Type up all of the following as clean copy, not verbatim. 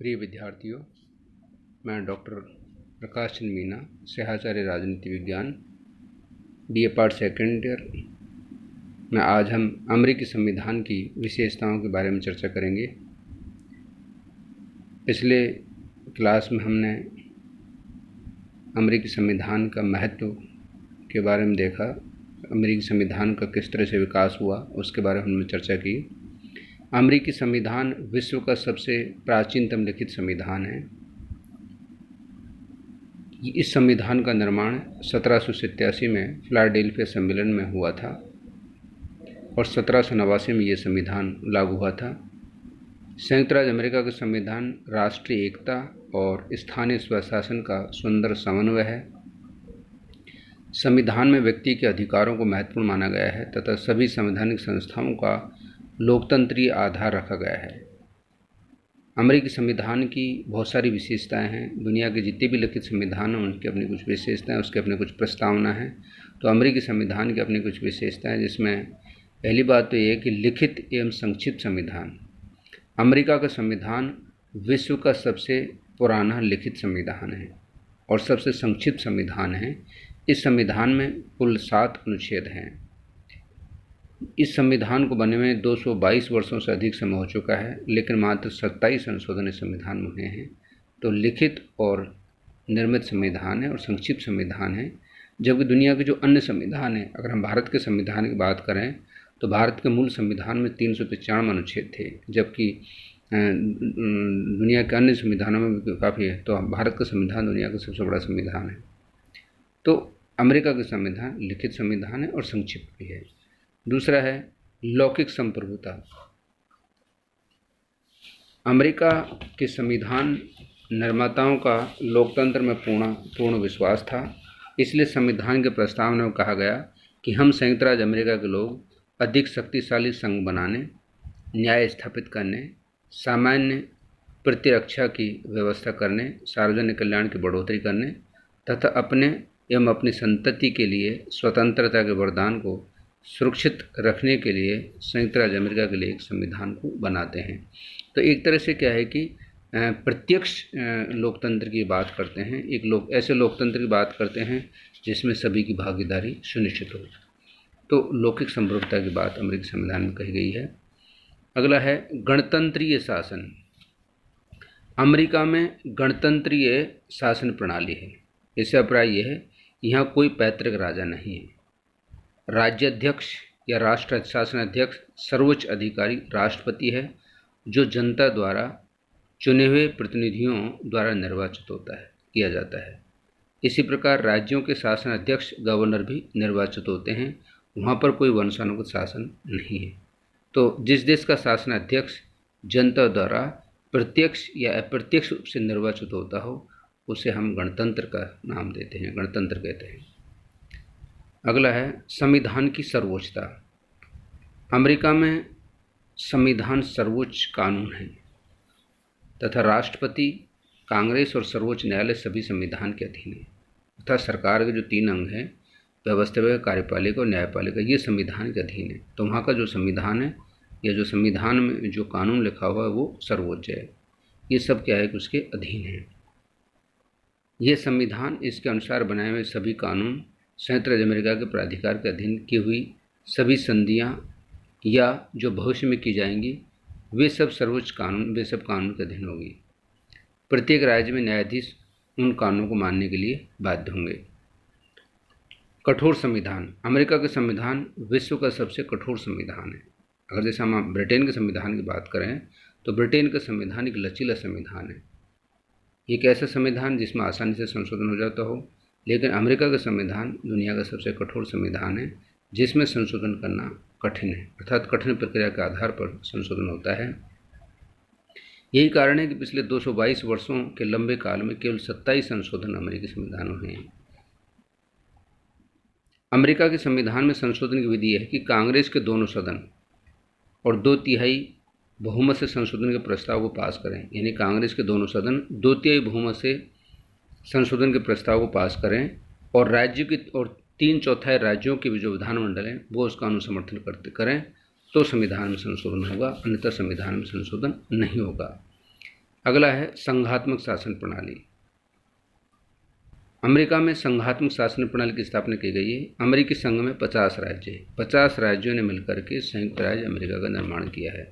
प्रिय विद्यार्थियों, मैं डॉक्टर प्रकाश चंद्र मीना, सहाचार्य राजनीति विज्ञान, BA पार्ट सेकेंड ईयर में आज हम अमेरिकी संविधान की विशेषताओं के बारे में चर्चा करेंगे। पिछले क्लास में हमने अमेरिकी संविधान का महत्व के बारे में देखा, अमेरिकी संविधान का किस तरह से विकास हुआ उसके बारे में हमने चर्चा की। अमेरिकी संविधान विश्व का सबसे प्राचीनतम लिखित संविधान है। इस संविधान का निर्माण 1787 में फिलाडेल्फिया सम्मेलन में हुआ था और 1789 में यह संविधान लागू हुआ था। संयुक्त राज्य अमेरिका का संविधान राष्ट्रीय एकता और स्थानीय स्वशासन का सुंदर समन्वय है। संविधान में व्यक्ति के अधिकारों को महत्वपूर्ण माना गया है तथा सभी संवैधानिक संस्थाओं का लोकतंत्रीय आधार रखा गया है। अमेरिकी संविधान की बहुत सारी विशेषताएं हैं। दुनिया के जितने भी लिखित संविधान हैं उनकी अपनी कुछ विशेषताएं, उसके अपने कुछ प्रस्तावना है। तो अमेरिकी संविधान की अपनी कुछ विशेषताएं, जिसमें पहली बात तो ये है कि लिखित एवं संक्षिप्त संविधान। अमेरिका का संविधान विश्व का सबसे पुराना लिखित संविधान है और सबसे संक्षिप्त संविधान है। इस संविधान में कुल 7 अनुच्छेद हैं। इस संविधान को बने में 222 वर्षों से अधिक समय हो चुका है, लेकिन मात्र 27 संशोधन इस संविधान में हुए हैं। तो लिखित और निर्मित संविधान है और संक्षिप्त संविधान है। जबकि दुनिया के जो अन्य संविधान हैं, अगर हम भारत के संविधान की बात करें तो भारत के मूल संविधान में 395 अनुच्छेद थे, जबकि दुनिया के अन्य संविधानों में भी काफ़ी है। तो भारत का संविधान दुनिया का सबसे बड़ा संविधान है। तो अमेरिका का संविधान लिखित संविधान है और संक्षिप्त भी है। दूसरा है लौकिक संप्रभुता। अमेरिका के संविधान निर्माताओं का लोकतंत्र में पूर्ण विश्वास था। इसलिए संविधान के प्रस्तावना में कहा गया कि हम संयुक्त राज्य अमेरिका के लोग अधिक शक्तिशाली संघ बनाने, न्याय स्थापित करने, सामान्य प्रतिरक्षा की व्यवस्था करने, सार्वजनिक कल्याण की बढ़ोतरी करने तथा अपने एवं अपनी संतति के लिए स्वतंत्रता के वरदान को सुरक्षित रखने के लिए संयुक्त राज्य अमेरिका के लिए एक संविधान को बनाते हैं। तो एक तरह से क्या है कि प्रत्यक्ष लोकतंत्र की बात करते हैं। ऐसे लोकतंत्र की बात करते हैं जिसमें सभी की भागीदारी सुनिश्चित हो। तो लौकिक संप्रभुता की बात अमेरिकी संविधान में कही गई है। अगला है गणतंत्रीय शासन। अमेरिका में गणतंत्रीय शासन प्रणाली है। इससे अभिप्राय यह है, यहाँ कोई पैतृक राजा नहीं है। राज्याध्यक्ष या राष्ट्र शासनाध्यक्ष सर्वोच्च अधिकारी राष्ट्रपति है, जो जनता द्वारा चुने हुए प्रतिनिधियों द्वारा निर्वाचित किया जाता है। इसी प्रकार राज्यों के शासनाध्यक्ष गवर्नर भी निर्वाचित होते हैं। वहाँ पर कोई वंशानुगत शासन नहीं है। तो जिस देश का शासनाध्यक्ष जनता द्वारा प्रत्यक्ष या अप्रत्यक्ष रूप से निर्वाचित होता हो उसे हम गणतंत्र का नाम देते हैं, गणतंत्र कहते हैं। अगला है संविधान की सर्वोच्चता। अमेरिका में संविधान सर्वोच्च कानून है तथा राष्ट्रपति, कांग्रेस और सर्वोच्च न्यायालय सभी संविधान के अधीन है तथा सरकार के जो 3 अंग हैं, व्यवस्थापिका, कार्यपालिका और न्यायपालिका, ये संविधान के अधीन है। तो वहाँ का जो संविधान है या जो संविधान में जो कानून लिखा हुआ है वो सर्वोच्च है। ये सब क्या है कि उसके अधीन है। ये संविधान, इसके अनुसार बनाए हुए सभी कानून, संयुक्त राज्य अमेरिका के प्राधिकार के अधीन की हुई सभी संधियाँ या जो भविष्य में की जाएंगी वे सब कानून के अधीन होगी। प्रत्येक राज्य में न्यायाधीश उन कानूनों को मानने के लिए बाध्य होंगे। कठोर संविधान। अमेरिका का संविधान विश्व का सबसे कठोर संविधान है। अगर जैसे हम ब्रिटेन के संविधान की बात करें तो ब्रिटेन का संविधान एक लचीला संविधान है, एक ऐसा संविधान जिसमें आसानी से संशोधन हो जाता हो। लेकिन अमेरिका का संविधान दुनिया का सबसे कठोर संविधान है, जिसमें संशोधन करना कठिन है, अर्थात कठिन प्रक्रिया के आधार पर संशोधन होता है। यही कारण है कि पिछले 222 वर्षों के लंबे काल में केवल 27 संशोधन अमेरिकी संविधान में हुए हैं। अमेरिका के संविधान में संशोधन की विधि है कि कांग्रेस के दोनों सदन और 2/3 बहुमत से संशोधन के प्रस्ताव को पास करें। यानी कांग्रेस के दोनों सदन 2/3 बहुमत से संशोधन के प्रस्ताव को पास करें और राज्य की और 3/4 राज्यों के जो विधानमंडल हैं वो उसका अनुसमर्थन करें तो संविधान में संशोधन होगा, अन्यथा संविधान में संशोधन नहीं होगा। अगला है संघात्मक शासन प्रणाली। अमेरिका में संघात्मक शासन प्रणाली की स्थापना की गई है। अमेरिकी संघ में 50 राज्य हैं। 50 राज्यों ने मिलकर के संयुक्त राज्य अमेरिका का निर्माण किया है।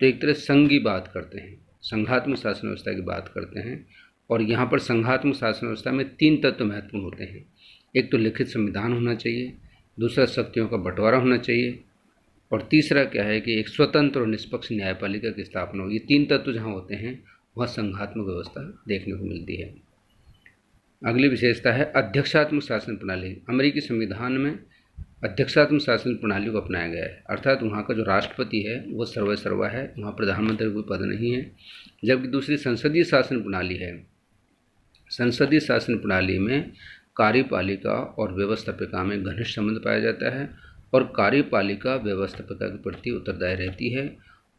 तो एक तरह संघ की बात करते हैं, संघात्मक शासन व्यवस्था की बात करते हैं। और यहाँ पर संघात्मक शासन व्यवस्था में 3 तत्व महत्वपूर्ण होते हैं। एक तो लिखित संविधान होना चाहिए, दूसरा शक्तियों का बंटवारा होना चाहिए, और तीसरा क्या है कि एक स्वतंत्र और निष्पक्ष न्यायपालिका की स्थापना हो। ये 3 तत्व जहाँ होते हैं वहाँ संघात्मक व्यवस्था देखने को मिलती है। अगली विशेषता है अध्यक्षात्मक शासन प्रणाली। अमेरिकी संविधान में अध्यक्षात्मक शासन प्रणाली को अपनाया गया है, अर्थात वहाँ का जो राष्ट्रपति है वो सर्वसर्वा है, वहाँ प्रधानमंत्री कोई पद नहीं है। जबकि दूसरी संसदीय शासन प्रणाली है। संसदीय शासन प्रणाली में कार्यपालिका और व्यवस्थापिका में घनिष्ठ संबंध पाया जाता है, और कार्यपालिका व्यवस्थापिका के प्रति उत्तरदायी रहती है,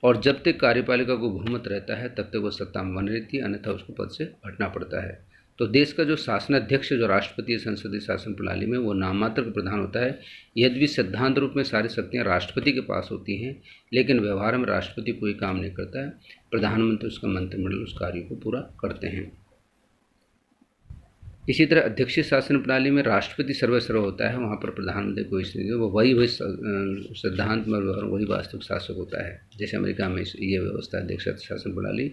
और जब तक कार्यपालिका को बहुमत रहता है तब तक वो सत्ता में बनी रहती है, अन्यथा उसको पद से हटना पड़ता है। तो देश का जो शासनाध्यक्ष जो राष्ट्रपति संसदीय शासन प्रणाली में वो नाम मात्र का प्रधान होता है। यद्यपि सिद्धांत रूप में सारी शक्तियाँ राष्ट्रपति के पास होती हैं, लेकिन व्यवहार में राष्ट्रपति कोई काम नहीं करता है, प्रधानमंत्री उसका मंत्रिमंडल उस कार्य को पूरा करते हैं। इसी तरह अध्यक्षीय शासन प्रणाली में राष्ट्रपति सर्वस्व होता है, वहाँ पर प्रधानमंत्री कोई नहीं है, वो वही सिद्धांत में वही वास्तविक शासक होता है। जैसे अमेरिका में ये व्यवस्था अध्यक्षीय शासन प्रणाली,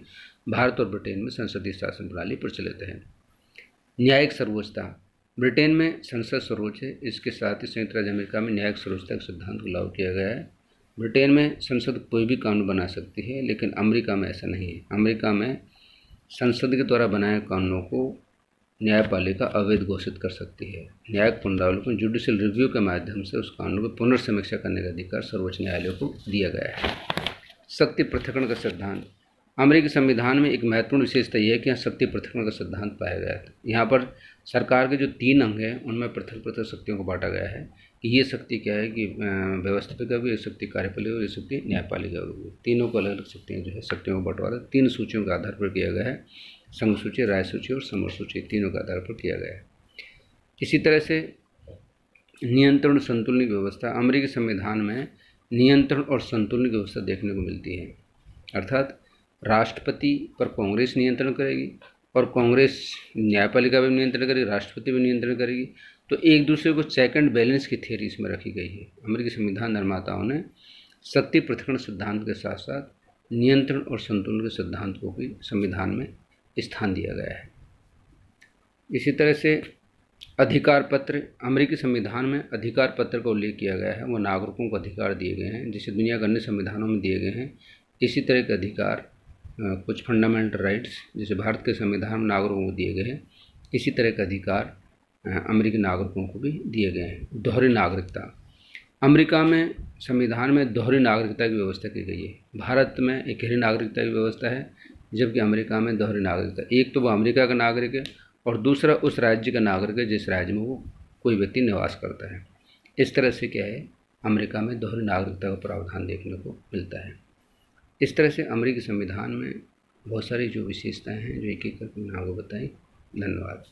भारत और ब्रिटेन में संसदीय शासन प्रणाली प्रचलित है। न्यायिक सर्वोच्चता। ब्रिटेन में संसद सर्वोच्च है, इसके साथ ही संयुक्त राज्य अमेरिका में न्यायिक सर्वोच्चता के सिद्धांत को लागू किया गया है। ब्रिटेन में संसद कोई भी कानून बना सकती है, लेकिन अमेरिका में ऐसा नहीं है। अमेरिका में संसद के द्वारा बनाए कानूनों को न्यायपालिका अवैध घोषित कर सकती है। न्यायिक पुनरावलोकन जुडिशियल रिव्यू के माध्यम से उस कानून को पुनर्समीक्षा करने का अधिकार सर्वोच्च न्यायालय को दिया गया है। शक्ति पृथक्करण का सिद्धांत। अमेरिकी संविधान में एक महत्वपूर्ण विशेषता यह है कि यहाँ शक्ति पृथक्करण का सिद्धांत पाया गया है। यहाँ पर सरकार के जो 3 अंग हैं उनमें पृथक पृथक शक्तियों को बांटा गया है कि ये शक्ति क्या है कि व्यवस्थापिका भी, ये शक्ति कार्यपालिका भी, ये शक्ति न्यायपालिका भी। तीनों को अलग अलग शक्तियाँ जो है शक्तियों को बंटवारा 3 सूचियों के आधार पर किया गया है। संघ सूची, राय सूची और समर सूची, तीनों के आधार पर किया गया है। इसी तरह से नियंत्रण संतुलन की व्यवस्था। अमेरिकी संविधान में नियंत्रण और संतुलन की व्यवस्था देखने को मिलती है, अर्थात राष्ट्रपति पर कांग्रेस नियंत्रण करेगी और कांग्रेस न्यायपालिका भी नियंत्रण करेगी, राष्ट्रपति भी नियंत्रण करेगी। तो एक दूसरे को चेक एंड बैलेंस की थ्योरी इसमें रखी गई है। अमेरिकी संविधान निर्माताओं ने शक्ति पृथक्करण सिद्धांत के साथ साथ नियंत्रण और संतुलन के सिद्धांत को भी संविधान में स्थान दिया गया है। इसी तरह से अधिकार पत्र। अमेरिकी संविधान में अधिकार पत्र का उल्लेख किया गया है, वो नागरिकों को अधिकार दिए गए हैं जैसे दुनिया के अन्य संविधानों में दिए गए हैं। इसी तरह के अधिकार कुछ फंडामेंटल राइट्स जैसे भारत के संविधान में नागरिकों को दिए गए हैं, इसी तरह के अधिकार अमेरिकी नागरिकों को भी दिए गए हैं। दोहरी नागरिकता। अमेरिका में संविधान में दोहरी नागरिकता की व्यवस्था की गई है। भारत में एकहरी नागरिकता की व्यवस्था है, जबकि अमेरिका में दोहरी नागरिकता। एक तो वो अमेरिका का नागरिक है और दूसरा उस राज्य का नागरिक है जिस राज्य में वो कोई व्यक्ति निवास करता है। इस तरह से क्या है, अमेरिका में दोहरी नागरिकता का प्रावधान देखने को मिलता है। इस तरह से अमेरिकी संविधान में बहुत सारी जो विशेषताएं हैं जो एक एक करके मैंने आपको बताई। धन्यवाद।